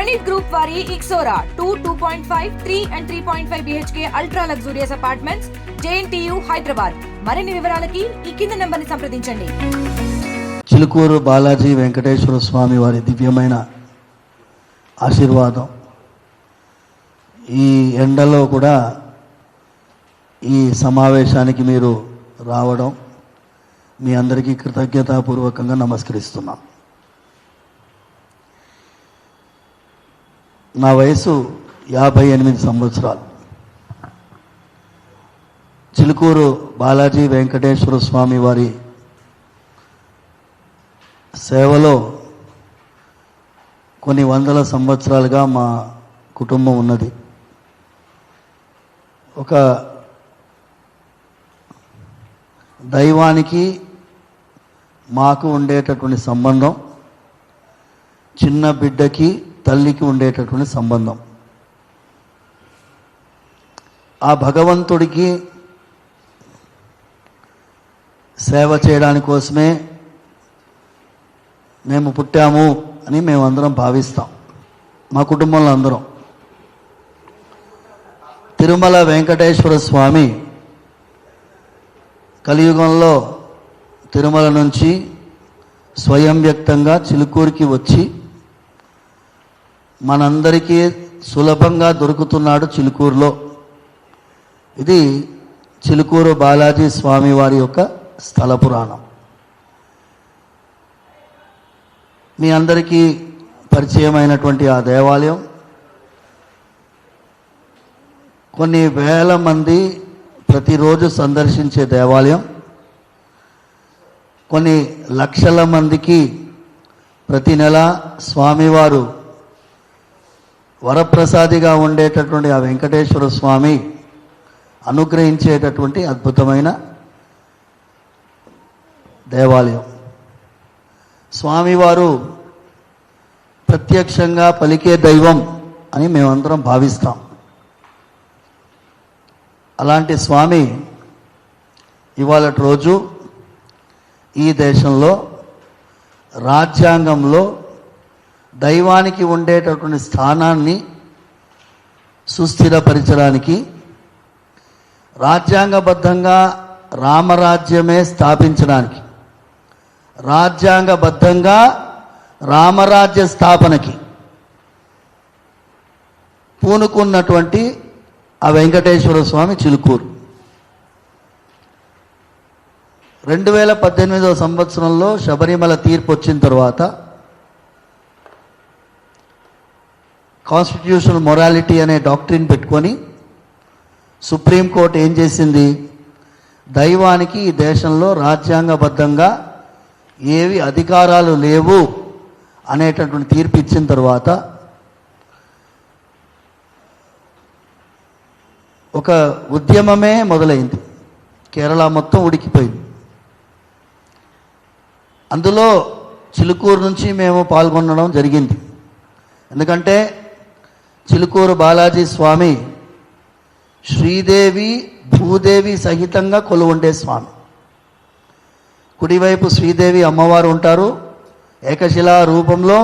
Zenith Group వారి Ixora 2.5, 3 and 3.5 BHK ultra luxurious apartments JNTU Hyderabad. మరిన్ని వివరాలకి ఈ కింద నంబర్ని సంప్రదించండి. చిలుకూరు బాలాజీ వెంకటేశ్వర స్వామి వారి దివ్యమైన ఆశీర్వాదం ఈ ఎండలో కూడా ఈ సమావేశానికి మీరు రావడం మీ అందరికీ కృతజ్ఞతాపూర్వకంగా నమస్కరిస్తున్నాం. నా వయసు 58 సంవత్సరాలు. చిలుకూరు బాలాజీ వెంకటేశ్వర స్వామి వారి సేవలో కొన్ని వందల సంవత్సరాలుగా మా కుటుంబం ఉన్నది. ఒక దైవానికి మాకు ఉండేటటువంటి సంబంధం, చిన్న బిడ్డకి తల్లికి ఉండేటటువంటి సంబంధం. ఆ భగవంతుడికి సేవ చేయడానికి కోసమే మేము పుట్టాము అని మేమందరం భావిస్తాం. మా కుటుంబంలో అందరం. తిరుమల వెంకటేశ్వర స్వామి కలియుగంలో తిరుమల నుంచి స్వయం వ్యక్తంగా చిలుకూరుకి వచ్చి మనందరికీ సులభంగా దొరుకుతున్నాడు చిలుకూరులో. ఇది చిలుకూరు బాలాజీ స్వామి వారి యొక్క స్థల పురాణం. మీ అందరికీ పరిచయమైనటువంటి ఆ దేవాలయం కొన్ని వేల మంది ప్రతిరోజు సందర్శించే దేవాలయం. కొన్ని లక్షల మందికి ప్రతి నెల స్వామివారు వరప్రసాదిగా ఉండేటటువంటి ఆ వెంకటేశ్వర స్వామి అనుగ్రహించేటటువంటి అద్భుతమైన దేవాలయం. స్వామివారు ప్రత్యక్షంగా పలికే దైవం అని మేమందరం భావిస్తాం. అలాంటి స్వామి ఇవాళటి రోజు ఈ దేశంలో రాజ్యాంగంలో దైవానికి ఉండేటటువంటి స్థానాన్ని సుస్థిరపరచడానికి రాజ్యాంగబద్ధంగా రామరాజ్యమే స్థాపించడానికి, రాజ్యాంగబద్ధంగా రామరాజ్య స్థాపనకి పూనుకున్నటువంటి ఆ వెంకటేశ్వర స్వామి చిలుకూరు 2018 సంవత్సరంలో శబరిమల తీర్పు వచ్చిన తర్వాత కాన్స్టిట్యూషనల్ మొరాలిటీ అనే డాక్ట్రిన్ పెట్టుకొని సుప్రీంకోర్టు ఏం చేసింది, దైవానికి ఈ దేశంలో రాజ్యాంగబద్ధంగా ఏవి అధికారాలు లేవు అనేటటువంటి తీర్పు ఇచ్చిన తర్వాత ఒక ఉద్యమమే మొదలైంది. కేరళ మొత్తం ఉడికిపోయింది. అందులో చిలుకూరు నుంచి మేము పాల్గొనడం జరిగింది. ఎందుకంటే చిలుకూరు బాలాజీ స్వామి శ్రీదేవి భూదేవి సహితంగా కొలువుండే స్వామి. కుడివైపు శ్రీదేవి అమ్మవారు ఉంటారు ఏకశిలా రూపంలో,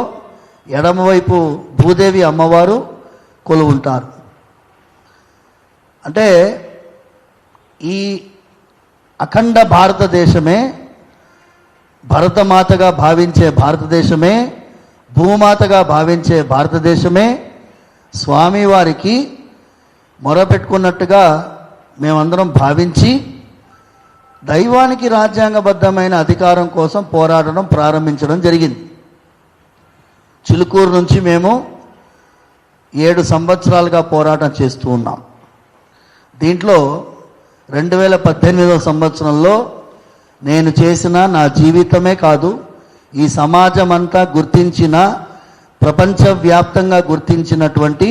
ఎడమవైపు భూదేవి అమ్మవారు కొలువుంటారు. అంటే ఈ అఖండ భారతదేశమే, భరతమాతగా భావించే భారతదేశమే, భూమాతగా భావించే భారతదేశమే స్వామివారికి మొరపెట్టుకున్నట్టుగా మేమందరం భావించి దైవానికి రాజ్యాంగబద్ధమైన అధికారం కోసం పోరాడడం ప్రారంభించడం జరిగింది. చిలుకూరు నుంచి మేము 7 సంవత్సరాలుగా పోరాటం చేస్తూ ఉన్నాం. దీంట్లో 2018 సంవత్సరంలో నేను చేసిన నా జీవితమే కాదు, ఈ సమాజం అంతా గుర్తించిన, ప్రపంచవ్యాప్తంగా గుర్తించినటువంటి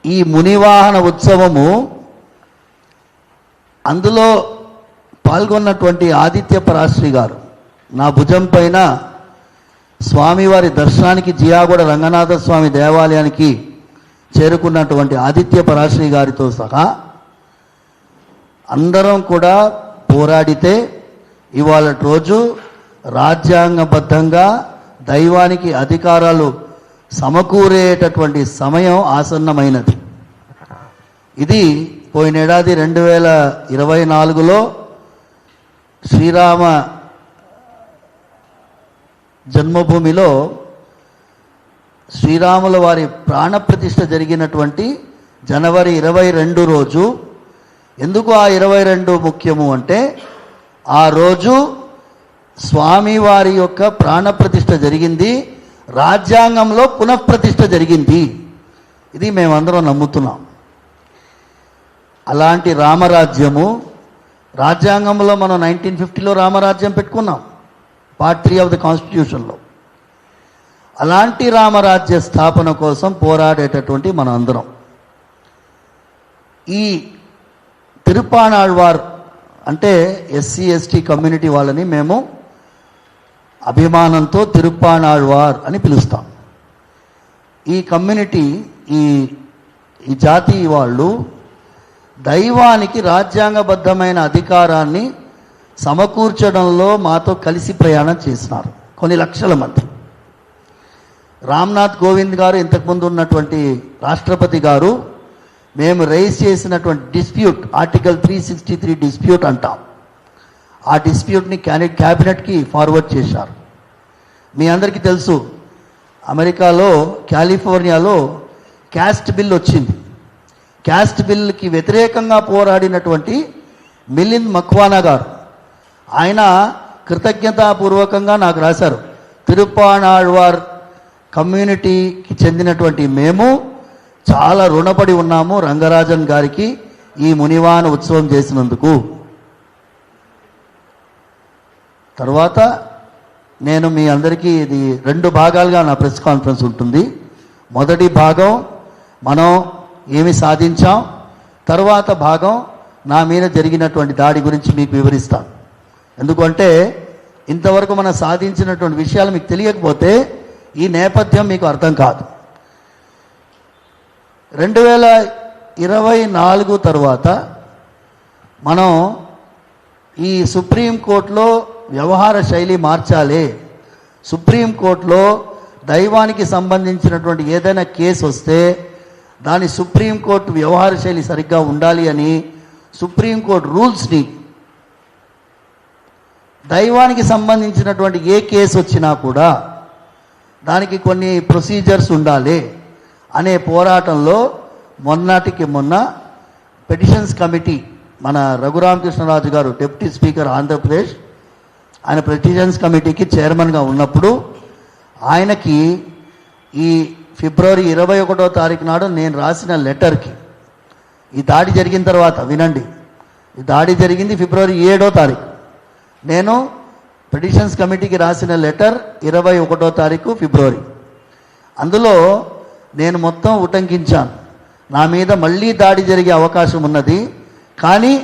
ఈ మునివాహన ఉత్సవము, అందులో పాల్గొన్నటువంటి ఆదిత్య పరాశ్రీ గారు నా భుజం పైన స్వామివారి దర్శనానికి జియాగూడ రంగనాథ స్వామి దేవాలయానికి చేరుకున్నటువంటి ఆదిత్య పరాశ్రీ గారితో సహా అందరం కూడా పోరాడితే ఇవాళ రోజు రాజ్యాంగబద్ధంగా దైవానికి అధికారాలు సమకూరేటటువంటి సమయం ఆసన్నమైనది. ఇది పోయినేడాది 2024లో శ్రీరామ జన్మభూమిలో శ్రీరాముల వారి ప్రాణప్రతిష్ఠ జరిగినటువంటి జనవరి 22 రోజు. ఎందుకు ఆ 22 ముఖ్యము అంటే ఆ రోజు స్వామివారి యొక్క ప్రాణప్రతిష్ఠ జరిగింది, రాజ్యాంగంలో పునఃప్రతిష్ఠ జరిగింది. ఇది మేమందరం నమ్ముతున్నాం. అలాంటి రామరాజ్యము రాజ్యాంగంలో మనం 1950లో రామరాజ్యం పెట్టుకున్నాం, పార్ట్ 3 ఆఫ్ ద కాన్స్టిట్యూషన్లో. అలాంటి రామరాజ్య స్థాపన కోసం పోరాడేటటువంటి మనం అందరం ఈ తిరుప్పానాళ్వార్ అంటే ఎస్సీ ఎస్టీ కమ్యూనిటీ వాళ్ళని మేము అభిమానంతో తిరుప్పానాళ్వార్ అని పిలుస్తాం. ఈ కమ్యూనిటీ ఈ జాతి వాళ్ళు దైవానికి రాజ్యాంగబద్ధమైన అధికారాన్ని సమకూర్చడంలో మాతో కలిసి ప్రయాణం చేసినారు కొన్ని లక్షల మంది. రామ్నాథ్ కోవింద్ గారు, ఇంతకుముందు ఉన్నటువంటి రాష్ట్రపతి గారు, మేము రైజ్ చేసినటువంటి డిస్ప్యూట్ ఆర్టికల్ 363 డిస్ప్యూట్ అంటాం. ఆ డిస్ప్యూట్ని క్యాబినెట్కి ఫార్వర్డ్ చేశారు. మీ అందరికీ తెలుసు, అమెరికాలో కాలిఫోర్నియాలో క్యాస్ట్ బిల్ వచ్చింది. క్యాస్ట్ బిల్కి వ్యతిరేకంగా పోరాడినటువంటి మిలింద్ మక్వానా గారు, ఆయన కృతజ్ఞతాపూర్వకంగా నాకు రాశారు, తిరుప్పానాళ్వార్ కమ్యూనిటీకి చెందినటువంటి మేము చాలా రుణపడి ఉన్నాము రంగరాజన్ గారికి ఈ మునివాన ఉత్సవం చేసినందుకు. తర్వాత నేను మీ అందరికీ ఇది 2 భాగాలుగా నా ప్రెస్ కాన్ఫరెన్స్ ఉంటుంది. మొదటి భాగం మనం ఏమి సాధించాం, తర్వాత భాగం నా మీద జరిగినటువంటి దాడి గురించి మీకు వివరిస్తాను. ఎందుకంటే ఇంతవరకు మనం సాధించినటువంటి విషయాలు మీకు తెలియకపోతే ఈ నేపథ్యం మీకు అర్థం కాదు. 2024 తర్వాత మనం ఈ సుప్రీంకోర్టులో వ్యవహార శైలి మార్చాలి. సుప్రీంకోర్టులో దైవానికి సంబంధించినటువంటి ఏదైనా కేసు వస్తే దాని సుప్రీంకోర్టు వ్యవహార శైలి సరిగ్గా ఉండాలి అని సుప్రీంకోర్టు రూల్స్ని, దైవానికి సంబంధించినటువంటి ఏ కేసు వచ్చినా కూడా దానికి కొన్ని ప్రొసీజర్స్ ఉండాలి అనే పోరాటంలో మొన్నటికి మొన్న పెటిషన్స్ కమిటీ, మన రఘురామకృష్ణరాజు గారు డిప్యూటీ స్పీకర్ ఆంధ్రప్రదేశ్, ఆయన పెటిషన్స్ కమిటీకి చైర్మన్గా ఉన్నప్పుడు ఆయనకి ఈ ఫిబ్రవరి 21వ తారీఖు నాడు నేను రాసిన లెటర్కి, ఈ దాడి జరిగిన తర్వాత వినండి, ఈ దాడి జరిగింది ఫిబ్రవరి 7వ తారీఖు, నేను పెటిషన్స్ కమిటీకి రాసిన లెటర్ 21వ తారీఖు ఫిబ్రవరి, అందులో నేను మొత్తం ఉటంకించాను. నా మీద మళ్ళీ దాడి జరిగే అవకాశం ఉన్నది, కానీ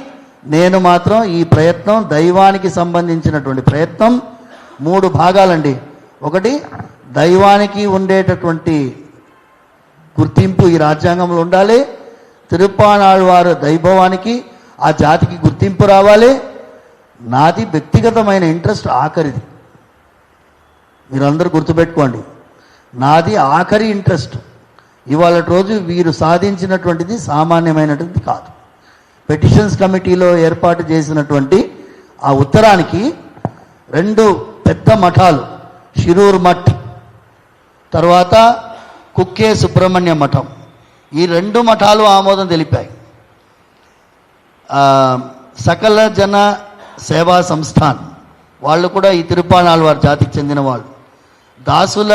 నేను మాత్రం ఈ ప్రయత్నం, దైవానికి సంబంధించినటువంటి ప్రయత్నం 3 భాగాలండి. ఒకటి, దైవానికి ఉండేటటువంటి గుర్తింపు ఈ రాజ్యాంగంలో ఉండాలి. తిరుప్పానాళ్వార్ దైభవానికి, ఆ జాతికి గుర్తింపు రావాలి. నాది వ్యక్తిగతమైన ఇంట్రెస్ట్ ఆఖరిది, మీరందరూ గుర్తుపెట్టుకోండి, నాది ఆఖరి ఇంట్రెస్ట్. ఇవాళ రోజు వీరు సాధించినటువంటిది సామాన్యమైనటువంటిది కాదు. పెటిషన్స్ కమిటీలో ఏర్పాటు చేసినటువంటి ఆ ఉత్తరానికి 2 పెద్ద మఠాలు, షిరూర్ మఠ్, తర్వాత కుక్కే సుబ్రహ్మణ్య మఠం, ఈ 2 మఠాలు ఆమోదం తెలిపాయి. సకల జన సేవా సంస్థాన్ వాళ్ళు కూడా ఈ తిరుప్పానాళ్వార్ జాతికి చెందిన వాళ్ళు. దాసుల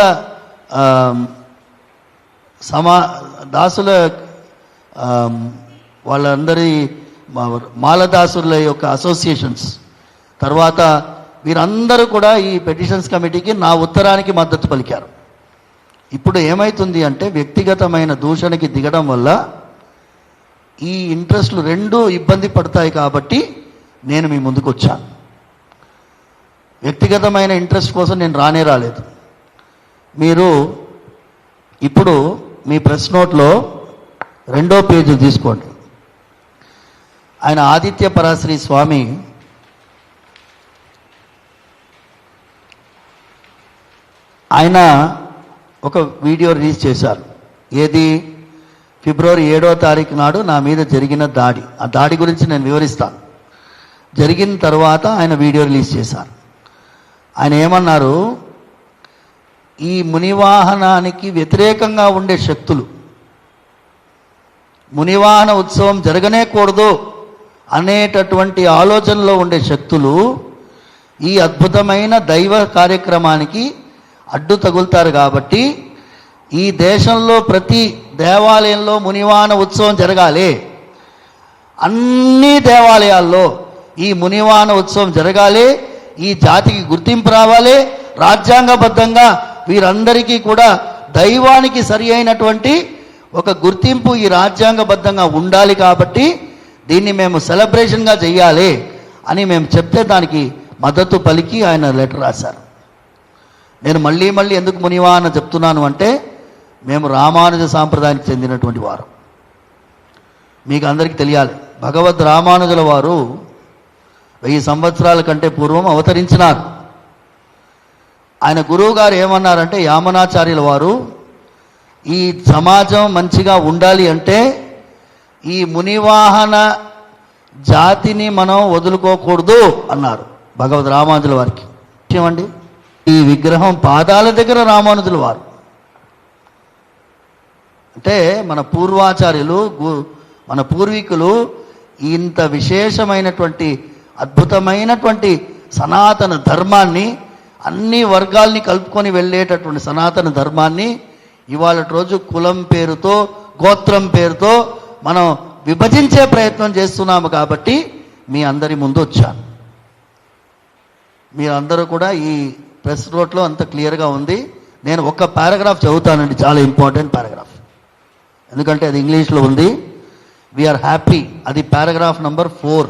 వాళ్ళందరి మాలదాసుల యొక్క అసోసియేషన్స్, తర్వాత వీరందరూ కూడా ఈ పెటిషన్స్ కమిటీకి నా ఉత్తరానికి మద్దతు పలికారు. ఇప్పుడు ఏమవుతుంది అంటే, వ్యక్తిగతమైన దూషణకి దిగడం వల్ల ఈ ఇంట్రెస్ట్లు 2 ఇబ్బంది పడతాయి. కాబట్టి నేను మీ ముందుకు వచ్చాను. వ్యక్తిగతమైన ఇంట్రెస్ట్ కోసం నేను రాలేదు. మీరు ఇప్పుడు మీ ప్రెస్ నోట్లో 2వ పేజీ తీసుకోండి. ఆయన ఆదిత్య పరాశ్రీ స్వామి ఆయన ఒక వీడియో రిలీజ్ చేశారు. ఏది? ఫిబ్రవరి 7వ తారీఖు నాడు నా మీద జరిగిన దాడి. ఆ దాడి గురించి నేను వివరిస్తాను. జరిగిన తర్వాత ఆయన వీడియో రిలీజ్ చేశారు. ఆయన ఏమన్నారు? ఈ మునివాహనానికి వ్యతిరేకంగా ఉండే శక్తులు, మునివాహన ఉత్సవం జరగనేకూడదు అనేటటువంటి ఆలోచనలో ఉండే శక్తులు ఈ అద్భుతమైన దైవ కార్యక్రమానికి అడ్డు తగులుతారు. కాబట్టి ఈ దేశంలో ప్రతి దేవాలయంలో మునివాహన ఉత్సవం జరగాలి, అన్ని దేవాలయాల్లో ఈ మునివాహన ఉత్సవం జరగాలి, ఈ జాతికి గుర్తింపు రావాలి, రాజ్యాంగబద్ధంగా వీరందరికీ కూడా దైవానికి సరి అయినటువంటి ఒక గుర్తింపు ఈ రాజ్యాంగబద్ధంగా ఉండాలి. కాబట్టి దీన్ని మేము సెలబ్రేషన్గా చెయ్యాలి అని మేము చెప్తే దానికి మద్దతు పలికి ఆయన లెటర్ రాశారు. నేను మళ్ళీ ఎందుకు మునివాహన చెప్తున్నాను అంటే, మేము రామానుజ సాంప్రదాయానికి చెందినటువంటి వారు. మీకు అందరికీ తెలియాలి, భగవద్ రామానుజుల వారు 1000 సంవత్సరాల కంటే పూర్వం అవతరించినారు. ఆయన గురువు గారు ఏమన్నారంటే, యామనాచార్యుల వారు ఈ సమాజం మంచిగా ఉండాలి అంటే ఈ మునివాహన జాతిని మనం వదులుకోకూడదు అన్నారు భగవద్ రామానుజుల వారికి. ఏమండి, ఈ విగ్రహం పాదాల దగ్గర రామానుజుల వారు అంటే మన పూర్వాచార్యులు, మన పూర్వీకులు ఇంత విశేషమైనటువంటి అద్భుతమైనటువంటి సనాతన ధర్మాన్ని, అన్ని వర్గాల్ని కలుపుకొని వెళ్ళేటటువంటి సనాతన ధర్మాన్ని ఇవాళ రోజు కులం పేరుతో, గోత్రం పేరుతో మనం విభజించే ప్రయత్నం చేస్తున్నాము. కాబట్టి మీ అందరి ముందు వచ్చాను. మీరందరూ కూడా ఈ ప్రెస్ నోట్లో అంత క్లియర్గా ఉంది. నేను ఒక పారాగ్రాఫ్ చదువుతానండి, చాలా ఇంపార్టెంట్ పారాగ్రాఫ్, ఎందుకంటే అది ఇంగ్లీష్లో ఉంది. వీఆర్ హ్యాపీ, అది paragraph number 4.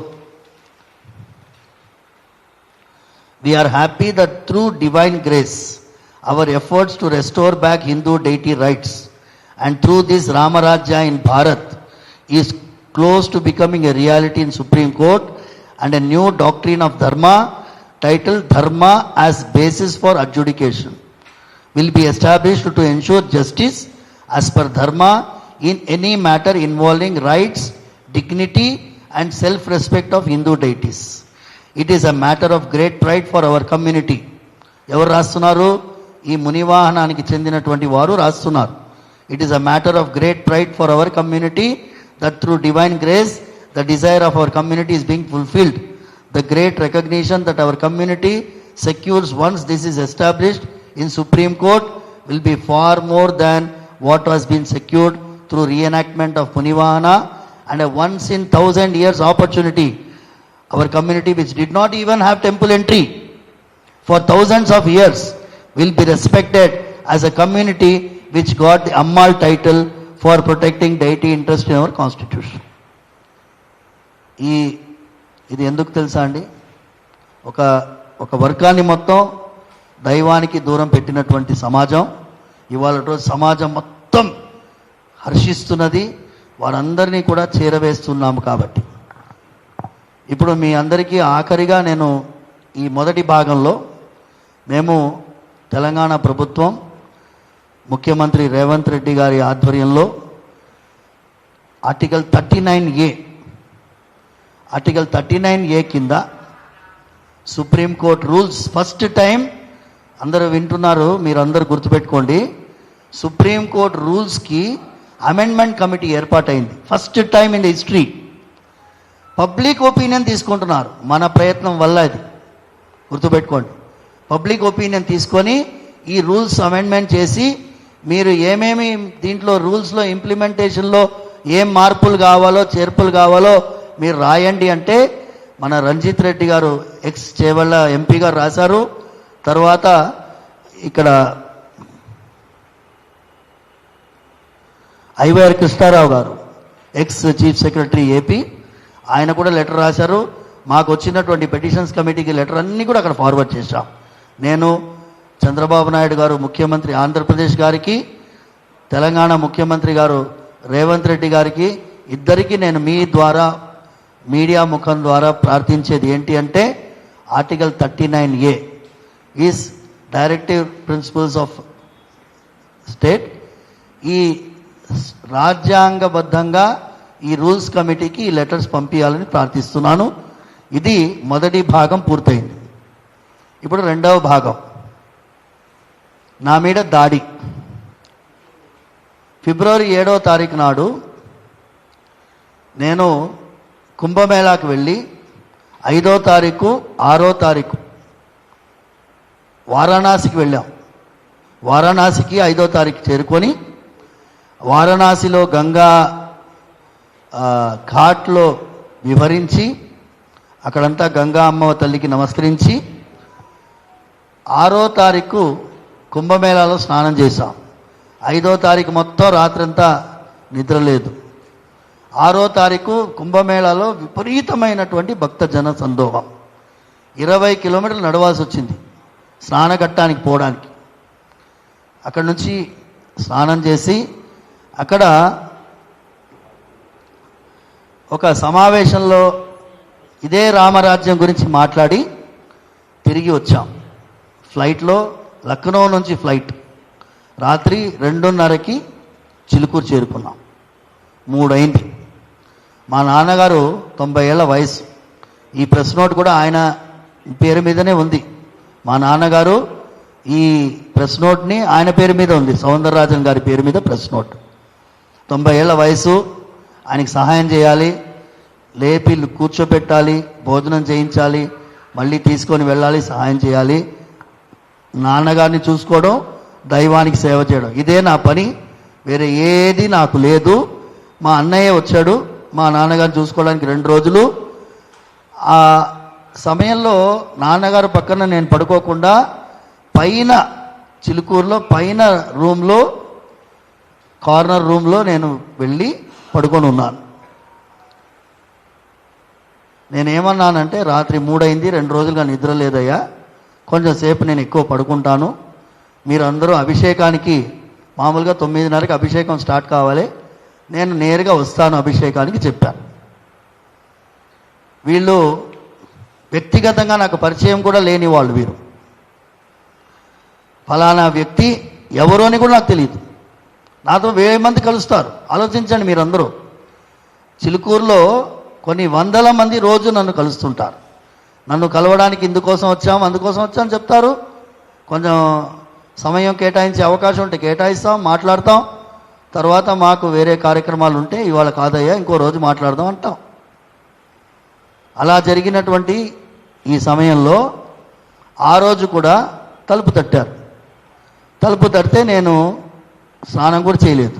We are happy that through divine grace, our efforts to restore back Hindu deity rights, and through this Ramarajya in Bharat is close to becoming a reality in Supreme Court, and a new doctrine of Dharma titled Dharma as basis for adjudication will be established to ensure justice as per Dharma in any matter involving rights, dignity and self-respect of Hindu deities. It is a matter of great pride for our community. ఎవరు రాస్తున్నారు? ఈ మునివాహనానికి చెందినటువంటి వారు రాస్తున్నారు. It is a matter of great pride for our community that through divine grace the desire of our community is being fulfilled. The great recognition that our community secures once this is established in Supreme Court will be far more than what has been secured through reenactment of Munivahana, and a once in 1000 years opportunity. Our community, which did not even have temple entry for thousands of years, will be respected as a community which got the Ammal title for protecting deity interest in our constitution. ఇది ఎందుకు తెలుసా అండి? ఒక వర్గాన్ని మొత్తం దైవానికి దూరం పెట్టినటువంటి సమాజం ఇవాళ రోజు సమాజం మొత్తం హర్షిస్తున్నది, వారందరినీ కూడా చేరవేస్తున్నాము. కాబట్టి ఇప్పుడు మీ అందరికీ ఆఖరిగా నేను ఈ మొదటి భాగంలో మేము తెలంగాణ ప్రభుత్వం ముఖ్యమంత్రి రేవంత్ రెడ్డి గారి ఆధ్వర్యంలో ఆర్టికల్ 39A కింద సుప్రీంకోర్టు రూల్స్ ఫస్ట్ టైం, అందరూ వింటున్నారు, మీరు అందరూ గుర్తుపెట్టుకోండి, సుప్రీంకోర్టు రూల్స్కి అమెండ్మెంట్ కమిటీ ఏర్పాటైంది. First time in the history. Public opinion తీసుకుంటున్నారు మన ప్రయత్నం వల్ల. అది గుర్తుపెట్టుకోండి. పబ్లిక్ ఒపీనియన్ తీసుకొని ఈ రూల్స్ అమెండ్మెంట్ చేసి మీరు ఏమేమి దీంట్లో రూల్స్లో ఇంప్లిమెంటేషన్లో ఏం మార్పులు కావాలో, చేర్పులు కావాలో మీరు రాయండి అంటే మన రంజిత్ రెడ్డి గారు ఎక్స్ చేవళ్ళ ఎంపీ గారు రాశారు. తర్వాత ఇక్కడ ఐవైఆర్ కృష్ణారావు గారు ఎక్స్ చీఫ్ సెక్రటరీ ఏపీ, ఆయన కూడా లెటర్ రాశారు. మాకు వచ్చినటువంటి పెటిషన్స్ కమిటీకి లెటర్ అన్నీ కూడా అక్కడ ఫార్వర్డ్ చేశాం. నేను చంద్రబాబు నాయుడు గారు ముఖ్యమంత్రి ఆంధ్రప్రదేశ్ గారికి, తెలంగాణ ముఖ్యమంత్రి గారు రేవంత్ రెడ్డి గారికి, ఇద్దరికీ నేను మీ ద్వారా మీడియా ముఖం ద్వారా ప్రార్థించేది ఏంటి అంటే, article 39A is directive principles of state ఈ రాజ్యాంగబద్ధంగా ఈ రూల్స్ కమిటీకి ఈ లెటర్స్ పంపించాలని ప్రార్థిస్తున్నాను. ఇది మొదటి భాగం పూర్తయింది. ఇప్పుడు రెండవ భాగం, నా మీద దాడి. ఫిబ్రవరి 7వ తారీఖు నాడు నేను కుంభమేళాకు వెళ్ళి 5వ తారీఖు 6వ తారీఖు వారణాసికి వెళ్ళాం. వారణాసికి 5వ తారీఖు చేరుకొని వారణాసిలో గంగా ఘాట్లో వివరించి అక్కడంతా గంగా అమ్మ తల్లికి నమస్కరించి 6వ తారీఖు కుంభమేళాలో స్నానం చేశాం. 5వ తారీఖు మొత్తం రాత్రంతా నిద్ర లేదు. 6వ తారీఖు కుంభమేళాలో విపరీతమైనటువంటి భక్త జన సందోహం. 20 కిలోమీటర్లు నడవాల్సి వచ్చింది స్నానఘట్టానికి పోవడానికి. అక్కడి నుంచి స్నానం చేసి అక్కడ ఒక సమావేశంలో ఇదే రామరాజ్యం గురించి మాట్లాడి తిరిగి వచ్చాం. ఫ్లైట్లో లక్నో నుంచి ఫ్లైట్ రాత్రి 2:30కి చిలుకూరు చేరుకున్నాం. 3 అయింది. మా నాన్నగారు 90 ఏళ్ల వయసు. ఈ ప్రెస్ నోట్ కూడా ఆయన పేరు మీదనే ఉంది. మా నాన్నగారు ఈ ప్రెస్ నోట్ని ఆయన పేరు మీద ఉంది, సౌందరరాజన్ గారి పేరు మీద ప్రెస్ నోట్. 90 ఏళ్ల వయసు. ఆయనకి సహాయం చేయాలి, లేపి కూర్చోపెట్టాలి, భోజనం చేయించాలి, మళ్ళీ తీసుకొని వెళ్ళాలి, సహాయం చేయాలి. నాన్నగారిని చూసుకోవడం, దైవానికి సేవ చేయడం, ఇదే నా పని. వేరే ఏది నాకు లేదు. మా అన్నయ్య వచ్చాడు మా నాన్నగారిని చూసుకోవడానికి 2 రోజులు. ఆ సమయంలో నాన్నగారు పక్కన నేను పడుకోకుండా పైన చిలుకూరులో పైన రూమ్లో కార్నర్ రూమ్లో నేను వెళ్ళి పడుకొని ఉన్నాను. నేనేమన్నానంటే, రాత్రి 3 అయింది, 2 రోజులుగా నిద్ర లేదయ్యా, కొంచెం సేపు నేను ఎక్కువ పడుకుంటాను, మీరు అందరూ అభిషేకానికి మామూలుగా 9:30కి అభిషేకం స్టార్ట్ కావాలి, నేను నేరుగా వస్తాను అభిషేకానికి చెప్పాను. వీళ్ళు వ్యక్తిగతంగా నాకు పరిచయం కూడా లేని వాళ్ళు. వీరు ఫలానా వ్యక్తి ఎవరు అని కూడా నాకు తెలియదు. నాతో 1000 మంది కలుస్తారు. ఆలోచించండి మీరందరూ. చిలుకూరులో కొన్ని 100ల మంది రోజు నన్ను కలుస్తుంటారు. నన్ను కలవడానికి ఇందుకోసం వచ్చాం అందుకోసం వచ్చాం చెప్తారు. కొంచెం సమయం కేటాయించే అవకాశం ఉంటే కేటాయిస్తాం, మాట్లాడతాం. తర్వాత మాకు వేరే కార్యక్రమాలు ఉంటే ఇవాళ కాదయ్యా ఇంకో రోజు మాట్లాడదాం అంటాం. అలా జరిగినటువంటి ఈ సమయంలో ఆ రోజు కూడా తలుపు తట్టారు. తలుపు తడితే నేను స్నానం కూడా చేయలేదు.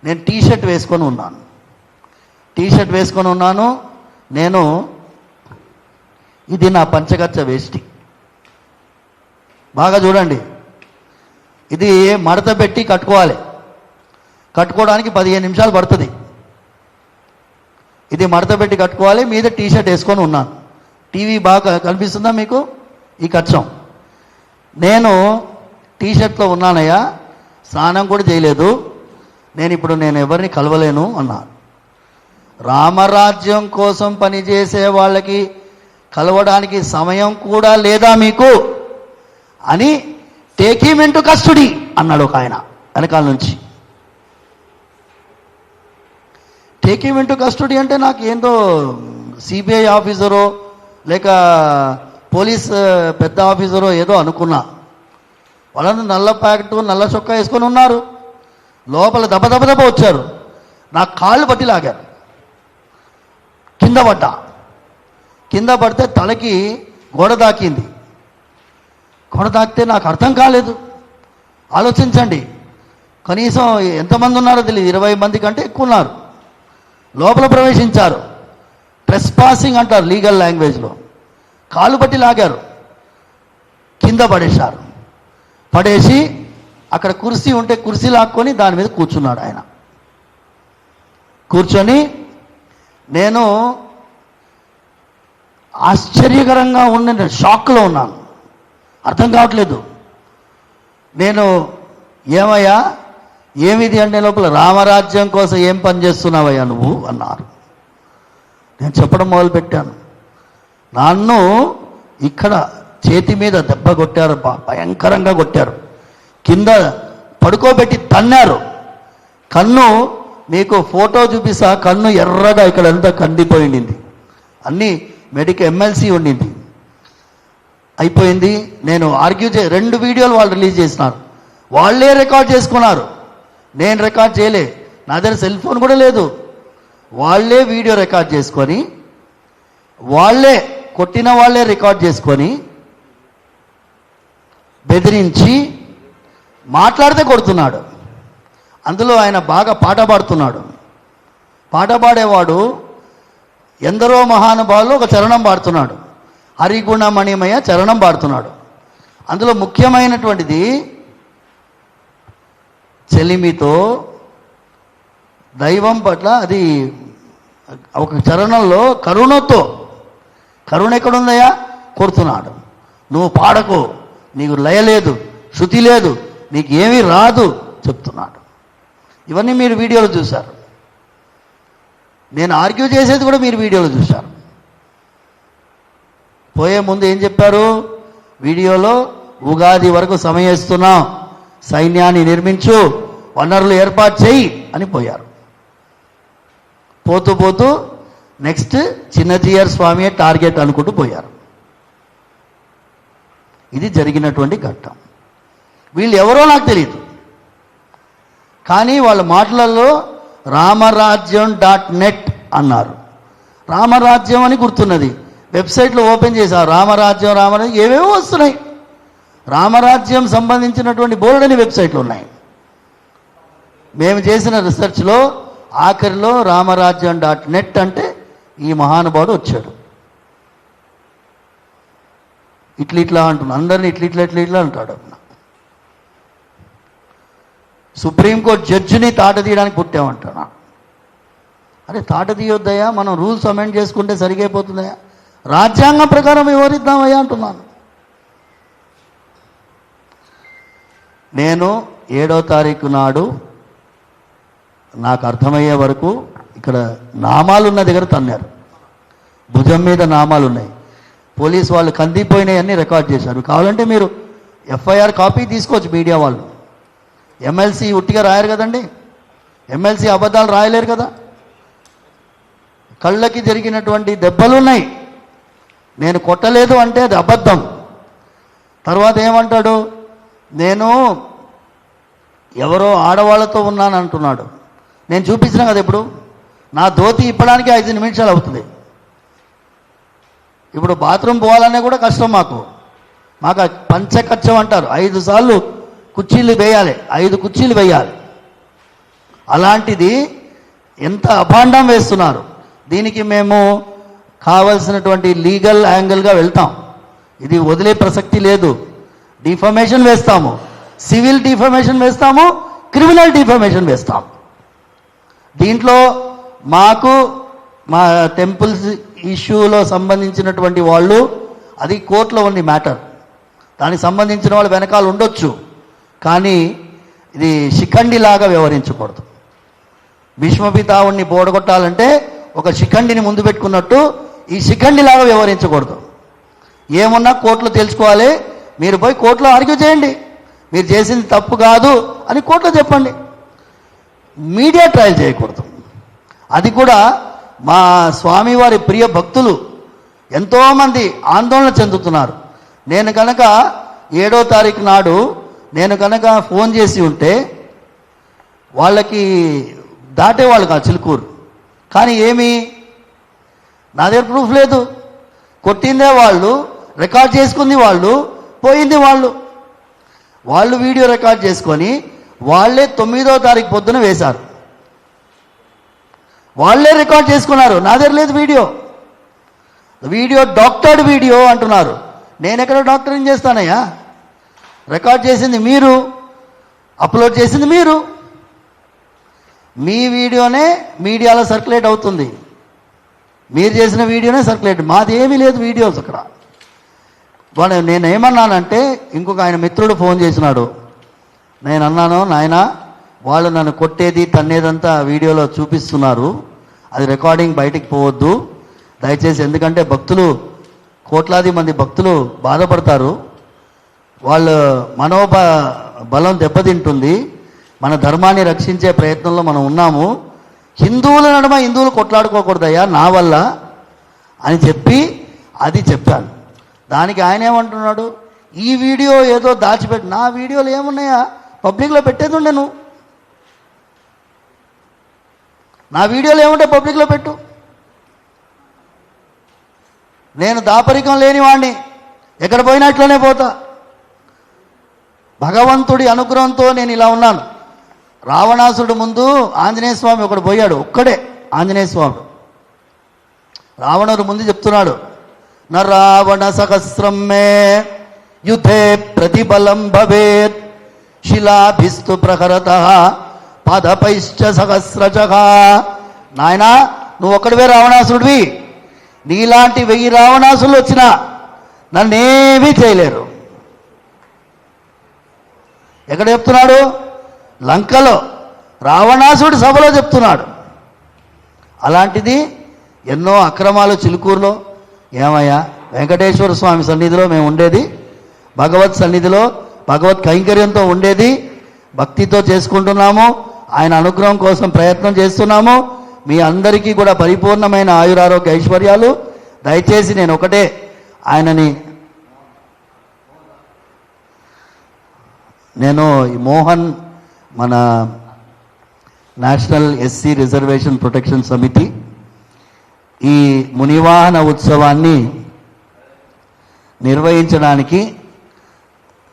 నేను టీషర్ట్ వేసుకొని ఉన్నాను. నేను ఇది నా పంచగచ్చ వేష్టి. బాగా చూడండి, ఇది మడత పెట్టి కట్టుకోవాలి. కట్టుకోవడానికి 15 నిమిషాలు పడుతుంది. ఇది మడత పెట్టి కట్టుకోవాలి. మీద టీషర్ట్ వేసుకొని ఉన్నాను. టీవీ బాగా కనిపిస్తుందా మీకు? ఈ కచ్చం. నేను టీషర్ట్లో ఉన్నానయ్యా, స్నానం కూడా చేయలేదు, నేను ఎవరిని కలవలేను అన్నాను. రామరాజ్యం కోసం పనిచేసే వాళ్ళకి కలవడానికి సమయం కూడా లేదా మీకు అని టేక్ హిమ్ ఇంటూ కస్టడీ అన్నాడు ఒక ఆయన వెనకాల నుంచి. టేక్ హిమ్ ఇంటూ కస్టడీ అంటే నాకు ఏందో సిబిఐ ఆఫీసరో లేక పోలీస్ పెద్ద ఆఫీసరో ఏదో అనుకున్నా. వాళ్ళని నల్ల ప్యాకెట్ నల్ల చొక్కా వేసుకొని ఉన్నారు. లోపల దెబ్బ వచ్చారు. నా కాళ్ళు పట్టి లాగారు. కింద పడితే తలకి గోడ తాకింది. గోడ తాకితే నాకు అర్థం కాలేదు. ఆలోచించండి, కనీసం ఎంతమంది ఉన్నారో తెలియదు, 20 మంది కంటే ఎక్కువ ఉన్నారు. లోపల ప్రవేశించారు. ట్రెస్ పాసింగ్ అంటారు లీగల్ లాంగ్వేజ్లో. కాళ్ళు పట్టి లాగారు, కింద పడేశారు. పడేసి అక్కడ కుర్చీ ఉంటే కుర్చీ లాక్కొని దాని మీద కూర్చున్నాడు ఆయన. కూర్చొని నేను ఆశ్చర్యకరంగా ఉన్న షాక్లో ఉన్నాను. అర్థం కావట్లేదు. నేను ఏమయ్యా ఏమిది అంటే లోపల రామరాజ్యం కోసం ఏం పని చేస్తున్నావయ్యా నువ్వు అన్నారు. నేను చెప్పడం మొదలుపెట్టాను. నన్ను ఇక్కడ చేతి మీద దెబ్బ కొట్టారు, భయంకరంగా కొట్టారు. కింద పడుకోబెట్టి తన్నారు. కన్ను మీకు ఫోటో చూపిస్తా, కన్ను ఎర్రగా ఇక్కడ అంతా కందిపోయింది. అన్నీ ఎమ్మెల్సీ ఉండింది. అయిపోయింది. నేను ఆర్గ్యూ 2 వీడియోలు వాళ్ళు రిలీజ్ చేసినారు. వాళ్ళే రికార్డ్ చేసుకున్నారు, నేను రికార్డ్ చేయలే. నా దగ్గర సెల్ ఫోన్ కూడా లేదు. వాళ్ళే వీడియో రికార్డ్ చేసుకొని, వాళ్ళే కొట్టిన వాళ్ళే రికార్డ్ చేసుకొని బెదిరించి మాట్లాడితే కొడుతున్నాడు. అందులో ఆయన బాగా పాట పాడుతున్నాడు. పాట పాడేవాడు ఎందరో మహానుభావులు ఒక చరణం పాడుతున్నాడు. హరిగుణమణిమయ చరణం పాడుతున్నాడు. అందులో ముఖ్యమైనటువంటిది చెలిమితో దైవం పట్ల, అది ఒక చరణంలో కరుణతో, కరుణ ఎక్కడుందయా కొడుతున్నాడు. నువ్వు పాడకు, నీకు లయ లేదు, శృతి లేదు, నీకు ఏమీ రాదు చెప్తున్నాడు. ఇవన్నీ మీరు వీడియోలో చూశారు. నేను ఆర్గ్యూ చేసేది కూడా మీరు వీడియోలో చూశారు. పోయే ముందు ఏం చెప్పారు వీడియోలో? ఉగాది వరకు సమయం ఇస్తున్నాం, సైన్యాన్ని నిర్మించు, వనరులు ఏర్పాటు చేయి అని పోయారు. పోతూ పోతూ నెక్స్ట్ చిన్నజీయర్ స్వామి టార్గెట్ అనుకుంటూ పోయారు. ఇది జరిగినటువంటి ఘట్టం. వీళ్ళు ఎవరో నాకు తెలియదు, కానీ వాళ్ళ మాటలలో రామరాజ్యం.net అన్నారు. రామరాజ్యం అని గుర్తున్నది. వెబ్సైట్లో ఓపెన్ చేశారు, రామరాజ్యం ఏవేవో వస్తున్నాయి. రామరాజ్యం సంబంధించినటువంటి బోర్డని వెబ్సైట్లు ఉన్నాయి. మేము చేసిన రీసెర్చ్లో ఆఖరిలో రామరాజ్యం.net అంటే ఈ మహానుభావుడు వచ్చాడు. ఇట్లా అంటున్నాడు, అందరినీ ఇట్లా అంటాడు. సుప్రీంకోర్టు జడ్జిని తాట తీయడానికి పుట్టామంటాడు. అరే తాట తీయొద్దయా, మనం రూల్స్ అమెండ్ చేసుకుంటే సరిగైపోతుందయా, రాజ్యాంగం ప్రకారం వివరిద్దామయ్యా అంటున్నాను. నేను 7వ తారీఖు నాడు నాకు అర్థమయ్యే వరకు ఇక్కడ నామాలున్న దగ్గర తన్నారు. భుజం మీద నామాలు ఉన్నాయి. పోలీసు వాళ్ళు కందిపోయినాయన్నీ రికార్డ్ చేశారు. కావాలంటే మీరు ఎఫ్ఐఆర్ కాపీ తీసుకోవచ్చు మీడియా వాళ్ళు. ఎమ్మెల్సీ ఉట్టిగా రాయరు కదండి, ఎమ్మెల్సీ అబద్ధాలు రాయలేరు కదా. కళ్ళకి జరిగినటువంటి దెబ్బలున్నాయి. నేను కొట్టలేదు అంటే అది అబద్ధం. తర్వాత ఏమంటాడు, నేను ఎవరో ఆడవాళ్ళతో ఉన్నాను అంటున్నాడు. నేను చూపించిన కదా ఇప్పుడు, నా ధోతి ఇప్పడానికి 5 నిమిషాలు అవుతుంది. ఇప్పుడు బాత్రూమ్ పోవాలనే కూడా కష్టం మాకు. పంచకచ్చం అంటారు, 5 సార్లు కుర్చీలు వేయాలి, 5 కుర్చీలు వేయాలి. అలాంటిది ఎంత అభాండం వేస్తున్నారు. దీనికి మేము కావలసినటువంటి లీగల్ యాంగిల్గా వెళ్తాం. ఇది వదిలే ప్రసక్తి లేదు. డిఫమేషన్ వేస్తాము, సివిల్ డిఫమేషన్ వేస్తాము, క్రిమినల్ డిఫమేషన్ వేస్తాం. దీంట్లో మాకు మా టెంపుల్స్ ఇష్యూలో సంబంధించినటువంటి వాళ్ళు, అది కోర్టులో ఉంది మ్యాటర్, దానికి సంబంధించిన వాళ్ళు వెనకాల ఉండొచ్చు. కానీ ఇది శిఖండిలాగా వ్యవహరించకూడదు. భీష్మపితావుణ్ణి బోడగొట్టాలంటే ఒక శిఖండిని ముందు పెట్టుకున్నట్టు ఈ శిఖండిలాగా వ్యవహరించకూడదు. ఏమున్నా కోర్టులో తెలుసుకోవాలి. మీరు పోయి కోర్టులో ఆర్గ్యూ చేయండి, మీరు చేసింది తప్పు కాదు అని కోర్టులో చెప్పండి. మీడియా ట్రయల్ చేయకూడదు. అది కూడా మా స్వామివారి ప్రియ భక్తులు ఎంతోమంది ఆందోళన చెందుతున్నారు. నేను కనుక 7వ తారీఖు నాడు నేను కనుక ఫోన్ చేసి ఉంటే వాళ్ళకి దాటేవాళ్ళు కాదు చిలుకూరు. కానీ ఏమి, నా దగ్గర ప్రూఫ్ లేదు. కొట్టిందే వాళ్ళు, రికార్డ్ చేసుకుంది వాళ్ళు, పోయింది వాళ్ళు. వాళ్ళు వీడియో రికార్డ్ చేసుకొని వాళ్ళే 9వ తారీఖు పొద్దున వేశారు. వాళ్ళే రికార్డ్ చేసుకున్నారు. నా దగ్గర లేదు వీడియో డాక్టర్డ్ వీడియో అంటున్నారు. నేను ఎక్కడ డాక్టరింగ్ చేస్తానయ్యా? రికార్డ్ చేసింది మీరు, అప్లోడ్ చేసింది మీరు. మీ వీడియోనే మీడియాలో సర్క్యులేట్ అవుతుంది, మీరు చేసిన వీడియోనే సర్క్యులేట్. మాది ఏమీ లేదు వీడియోస్ అక్కడ. నేను ఏమన్నానంటే, ఇంకొక ఆయన మిత్రుడు ఫోన్ చేసినాడు. నేను అన్నాను, నాయన వాళ్ళు నన్ను కొట్టేది తన్నేదంతా వీడియోలో చూపిస్తున్నారు, అది రికార్డింగ్ బయటికి పోవద్దు దయచేసి. ఎందుకంటే భక్తులు, కోట్లాది మంది భక్తులు బాధపడతారు. వాళ్ళు బలం దెబ్బతింటుంది. మన ధర్మాన్ని రక్షించే ప్రయత్నంలో మనం ఉన్నాము. హిందువుల నడుమ హిందువులు కొట్లాడుకోకూడదయ్యా నా వల్ల అని చెప్పి అది చెప్పాను. దానికి ఆయన ఏమంటున్నాడు, ఈ వీడియో ఏదో దాచిపెట్టి, నా వీడియోలు ఏమున్నాయా పబ్లిక్లో పెట్టేది ఉండే, నువ్వు నా వీడియోలు ఏముంటే పబ్లిక్లో పెట్టు. నేను దాపరికం లేని వాడిని, ఎక్కడ పోయినట్లోనే పోతా. భగవంతుడి అనుగ్రహంతో నేను ఇలా ఉన్నాను. రావణాసురుడు ముందు ఆంజనేయ స్వామి ఒకడు పోయాడు, ఒక్కడే ఆంజనేయ స్వామి. రావణుడు ముందు చెప్తున్నాడు, న రావణ సహస్రం మే యుద్ధే ప్రతిబలం భవేత్ శిలాభిస్తు ప్రహరత పాదపైశ్చ సహస్రజః. నాయనా నువ్వు ఒక్కడివే రావణాసురుడివి, నీలాంటి 1000 రావణాసురులు వచ్చినా నన్నేమీ చేయలేరు. ఎక్కడ చెప్తున్నాడు? లంకలో రావణాసుడి సభలో చెప్తున్నాడు. అలాంటిది ఎన్నో అక్రమాలు చిలుకూరులో. ఏమయ్యా, వెంకటేశ్వర స్వామి సన్నిధిలో మేము ఉండేది, భగవత్ సన్నిధిలో భగవత్ కైంకర్యంతో ఉండేది, భక్తితో చేసుకుంటున్నాము, ఆయన అనుగ్రహం కోసం ప్రయత్నం చేస్తున్నాము. మీ అందరికీ కూడా పరిపూర్ణమైన ఆయురారోగ్య ఐశ్వర్యాలు. దయచేసి నేను ఒకటే ఆయనని, నేను ఈ మోహన్ మన నేషనల్ ఎస్సీ రిజర్వేషన్ ప్రొటెక్షన్ సమితి ఈ మునివాహన ఉత్సవాన్ని నిర్వహించడానికి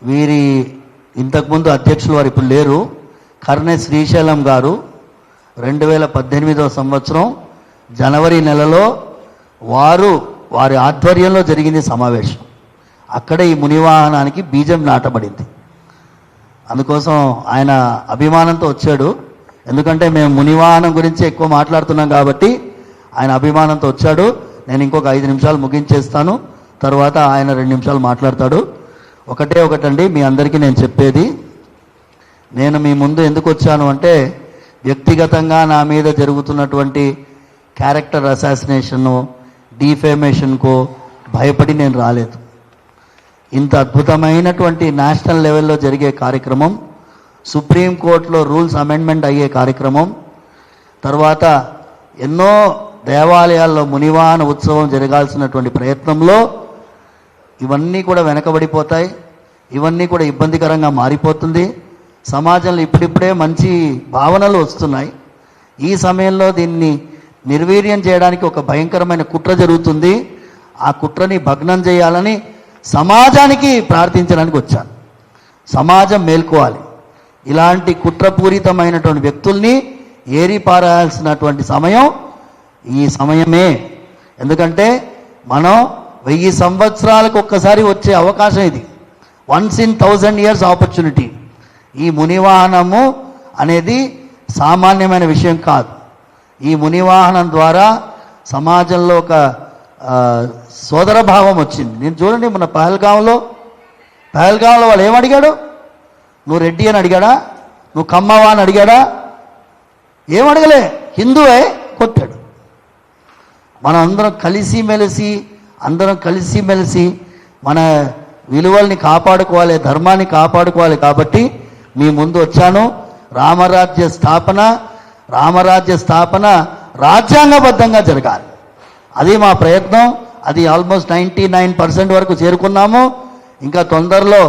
వీరి ఇంతకుముందు అధ్యక్షులు వారు ఇప్పుడు లేరు, కర్ణె శ్రీశైలం గారు 2018వ సంవత్సరం జనవరి నెలలో వారి ఆధ్వర్యంలో జరిగింది సమావేశం. అక్కడే ఈ మునివాహనానికి బీజం నాటబడింది. అందుకోసం ఆయన అభిమానంతో వచ్చాడు. ఎందుకంటే మేము మునివాహనం గురించి ఎక్కువ మాట్లాడుతున్నాం కాబట్టి ఆయన అభిమానంతో వచ్చాడు. నేను ఇంకొక 5 నిమిషాలు ముగించేస్తాను, తర్వాత ఆయన 2 నిమిషాలు మాట్లాడతాడు. ఒకటండి మీ అందరికీ నేను చెప్పేది, నేను మీ ముందు ఎందుకు వచ్చాను అంటే వ్యక్తిగతంగా నా మీద జరుగుతున్నటువంటి క్యారెక్టర్ అసాసినేషను, డీఫేమేషన్కు భయపడి నేను రాలేదు. ఇంత అద్భుతమైనటువంటి నేషనల్ లెవెల్లో జరిగే కార్యక్రమం, సుప్రీంకోర్టులో రూల్స్ అమెండ్మెంట్ అయ్యే కార్యక్రమం, తర్వాత ఎన్నో దేవాలయాల్లో మునివాహన ఉత్సవం జరగాల్సినటువంటి ప్రయత్నంలో ఇవన్నీ కూడా వెనకబడిపోతాయి, ఇవన్నీ కూడా ఇబ్బందికరంగా మారిపోతుంది. సమాజంలో ఇప్పుడిప్పుడే మంచి భావనలు వస్తున్నాయి. ఈ సమయంలో దీన్ని నిర్వీర్యం చేయడానికి ఒక భయంకరమైన కుట్ర జరుగుతుంది. ఆ కుట్రని భగ్నం చేయాలని సమాజానికి ప్రార్థించడానికి వచ్చాను. సమాజం మేల్కోవాలి. ఇలాంటి కుట్రపూరితమైనటువంటి వ్యక్తుల్ని ఏరిపారాల్సినటువంటి సమయం ఈ సమయమే. ఎందుకంటే మనం 1000 సంవత్సరాలకు ఒక్కసారి వచ్చే అవకాశం ఇది, వన్స్ ఇన్ 1000 years ఆపర్చునిటీ. ఈ మునివాహనము అనేది సామాన్యమైన విషయం కాదు. ఈ మునివాహనం ద్వారా సమాజంలో ఒక సోదర భావం వచ్చింది. నేను చూడండి, మన పహల్గాంలో వాళ్ళు ఏమడిగాడు? నువ్వు రెడ్డి అని అడిగాడా? నువ్వు కమ్మవా అని అడిగాడా? ఏమడగలే, హిందువే కొట్టాడు. మనం అందరం కలిసిమెలిసి మన విలువల్ని కాపాడుకోవాలి, ధర్మాన్ని కాపాడుకోవాలి. కాబట్టి మీ ముందు వచ్చాను. రామరాజ్య స్థాపన రాజ్యాంగబద్ధంగా జరగాలి. అది మా ప్రయత్నం. అది ఆల్మోస్ట్ 99% వరకు చేరుకున్నాము. ఇంకా తొందరలో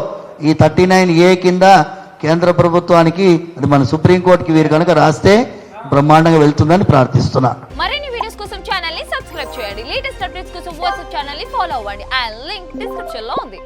ఈ 39A కింద కేంద్ర ప్రభుత్వానికి, అది మన సుప్రీంకోర్టుకి వీరు కనుక రాస్తే బ్రహ్మాండంగా వెళ్తుందని ప్రార్థిస్తున్నాను. మరిన్ని వీడియోస్ కోసం ఛానల్ ని సబ్స్క్రైబ్ చేయండి. లేటెస్ట్ అప్డేట్స్ కోసం వాట్సాప్ ఛానల్ ని ఫాలో అవ్వండి. ఆ లింక్ డిస్క్రిప్షన్ లో ఉంది.